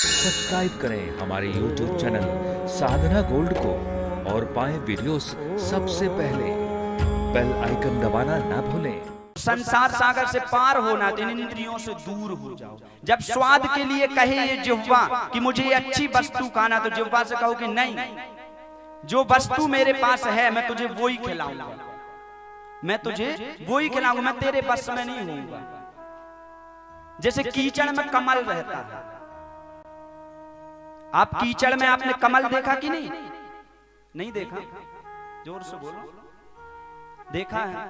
Subscribe करें हमारे YouTube channel साधना gold को और पाएं वीडियोस सबसे पहले। बेल आइकन दबाना ना भूलें। संसार सागर से पार होना तो इन इंद्रियों से दूर हो जाओ। जब स्वाद के लिए कहे ये जिह्वा कि मुझे ये अच्छी वस्तु खाना, तो जिह्वा से कहो कि नहीं, जो वस्तु मेरे पास है मैं तुझे वो ही खिलाऊंगा, मैं तुझे वो ही खिलाऊंगा, मैं तेरे बस में नहीं होऊंगा। जैसे कीचड़ में कमल रहता है, आप कीचड़ में आपने कमल देखा कि नहीं? नहीं देखा? जोर से बोलो। देखा है?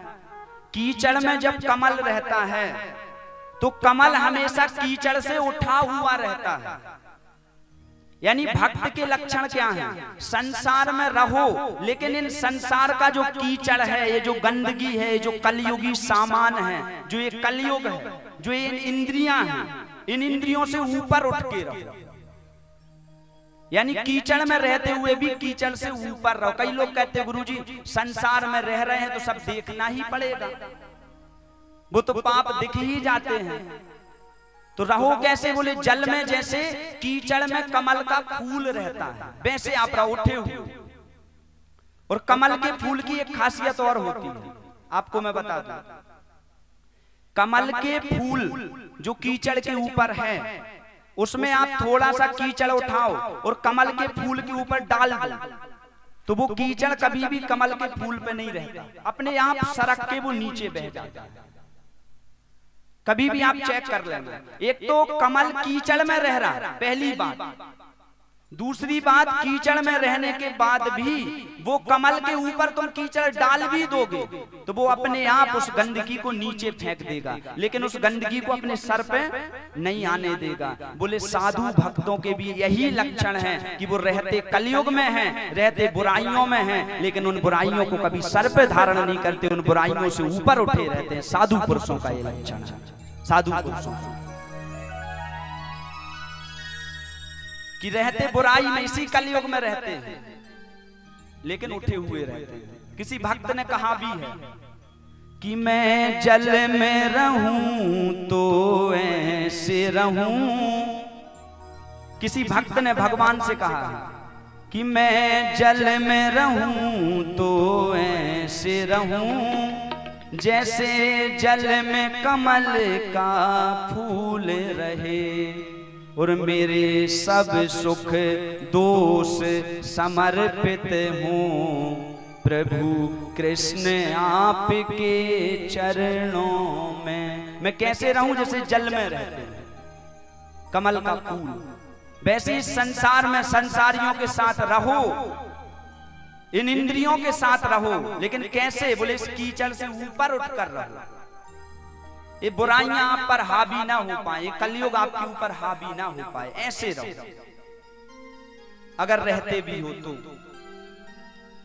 कीचड़ में जब कमल रहता है तो कमल हमेशा कीचड़ से उठा हुआ रहता है। यानी भक्त के लक्षण क्या हैं? संसार में रहो, लेकिन इन संसार का जो कीचड़ है, ये जो गंदगी है, जो कलयुगी सामान है, जो ये कलयुग है, जो ये इंद्रियां हैं, इन इंद्रियों से ऊपर उठ के रहो। यानी कीचड़ में रहते हुए भी कीचड़ से ऊपर रहो। कई लोग कहते हैं गुरुजी संसार में रह रहे हैं तो सब देखना ही पड़ेगा, वो तो पाप दिख ही जाते हैं। तो रहो कैसे? बोले जल में जैसे कीचड़ में कमल का फूल रहता है, वैसे आप रहो उठे हुए। और कमल के फूल की एक खासियत और होती है, आपको मैं बता दूं। कमल के फूल जो कीचड़ के ऊपर है, उसमें आप थोड़ा सा कीचड़ उठाओ और कमल के फूल के ऊपर डाल दो, तो वो कीचड़ कभी भी कमल के फूल पे नहीं रहता, अपने आप सरक के वो नीचे बह जाता है। कभी भी आप चेक कर लेना। एक तो कमल कीचड़ में रह रहा, पहली बात। दूसरी बात, कीचड़ में रहने के बाद भी वो कमल के ऊपर तुम कीचड़ डाल भी दोगे तो वो अपने आप उस गंदगी को नीचे फेंक देगा, लेकिन उस गंदगी को अपने सर पे नहीं आने देगा। बोले साधु भक्तों के भी यही लक्षण है कि वो रहते कलयुग में हैं, रहते बुराइयों में हैं, लेकिन उन बुराइयों को कभी सर पे धारण नहीं करते, उन बुराइयों से ऊपर उठे रहते हैं। साधु पुरुषों का ये लक्षण है, साधु पुरुषों कि रहते बुराई में, इसी कलयुग में रहते हैं, लेकिन उठे हुए रहते हैं। किसी भक्त ने कहा भी है कि मैं जल में रहूं तो ऐसे रहूं। किसी भक्त ने भगवान से कहा कि मैं जल में रहूं तो ऐसे रहूं, जैसे जल में कमल का फूल रहे, और मेरे सब सुख दोष समर्पित हूँ प्रभु कृष्ण आपके चरणों में। मैं कैसे रहूं? जैसे जल में रहते हैं कमल का फूल, वैसे इस संसार में संसारियों के साथ रहो, इन इंद्रियों के साथ रहो, लेकिन कैसे? बोले इस कीचड़ से ऊपर उठकर रहो। ये बुराइयां आप पर हावी ना हो पाए, कलयुग आपके ऊपर हावी ना हो पाए, ऐसे रहो। अगर रहते भी हो तो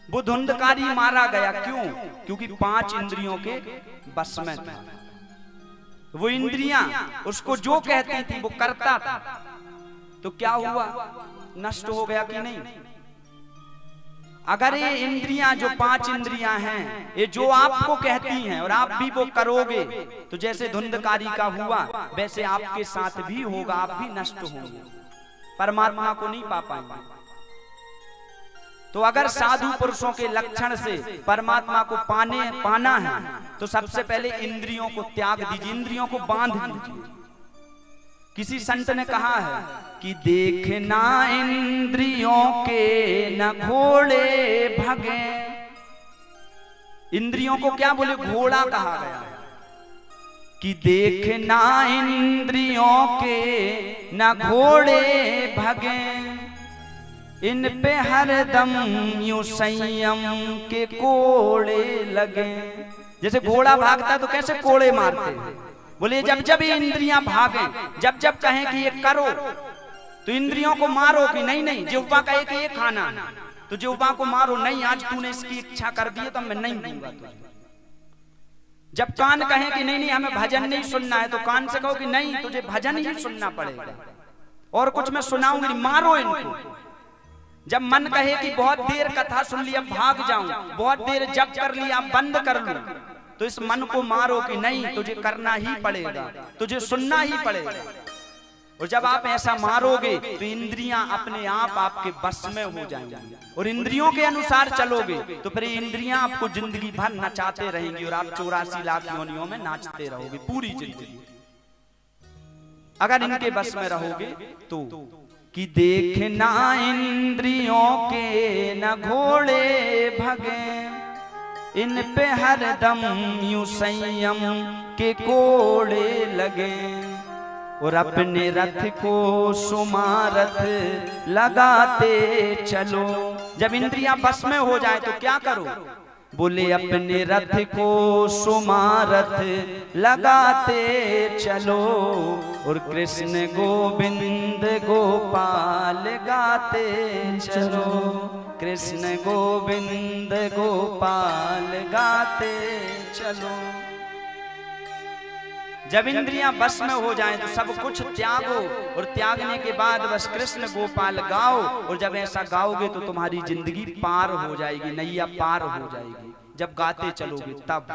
वो धुंधकारी मारा गया, क्यों? क्योंकि 5 इंद्रियों के बस में था। वो इंद्रियां उसको जो कहती थी वो करता था, तो क्या हुआ? नष्ट हो गया कि नहीं? अगर ये इंद्रियां जो 5 इंद्रियां हैं, ये जो आपको कहती हैं और आप भी वो करोगे, तो जैसे धुंधकारी का हुआ वैसे आपके साथ भी होगा, आप भी नष्ट होंगे, परमात्मा को नहीं पा पाएंगे। तो अगर साधु पुरुषों के लक्षण से परमात्मा को पाना है तो सबसे पहले इंद्रियों को त्याग दीजिए, इंद्रियों को बांध दीजिए। किसी संत ने कहा है कि देखना इंद्रियों के न घोड़े भगे। इंद्रियों को क्या बोले? घोड़ा कहा गया है कि देखना इंद्रियों के न घोड़े भगे, इन पे हरदम यूं संयम के कोड़े लगे। जैसे घोड़ा भागता है तो कैसे कोड़े मारते हैं? बोले जब जब ये इंद्रियां भागें, जब जब कहें कि ये करो, तो इंद्रियों को मारो कि नहीं नहीं, जिह्वा कहे कि ये खाना, तो जिह्वा को मारो, नहीं आज तूने इसकी इच्छा कर दी है तो मैं नहीं दूंगा तुझे। जब कान कहे कि नहीं नहीं हमें भजन नहीं सुनना है, तो कान से कहो कि नहीं तुझे भजन ही सुनना पड़ेगा, और कुछ मैं सुनाऊंगी, मारो इनको। जब मन कहे कि बहुत देर कथा सुन ली अब भाग जाऊं, बहुत देर जप कर लिया अब बंद कर लूं, तो इस मन को मारो कि नहीं तुझे करना ही पड़ेगा, तुझे सुनना ही पड़ेगा। और जब आप ऐसा मारोगे तो इंद्रियां अपने आप आपके बस में हो जाएंगी और इंद्रियों के अनुसार चलोगे तो फिर इंद्रियां आपको जिंदगी भर नचाते रहेंगी और आप 84 लाख योनियों में नाचते रहोगे पूरी जिंदगी, अगर इनके बस में रहोगे तो। कि देखना इंद्रियों के न घोड़े भगे, इन पे हरदम यूं संयम के कोड़े लगे, और अपने रथ को सुमारथ लगाते चलो। जब इंद्रियां बस में हो जाए तो क्या करो? बोले अपने रथ को सुमारथ लगाते चलो, और कृष्ण गोविंद गोपाल गाते चलो, कृष्ण गोविंद गोपाल गाते चलो। जब इंद्रियां बस में हो जाएं तो सब कुछ त्यागो, और त्यागने के बाद बस कृष्ण गोपाल गाओ, और जब ऐसा गाओगे तो तुम्हारी जिंदगी पार हो जाएगी, नैया पार हो जाएगी। जब गाते चलोगे तब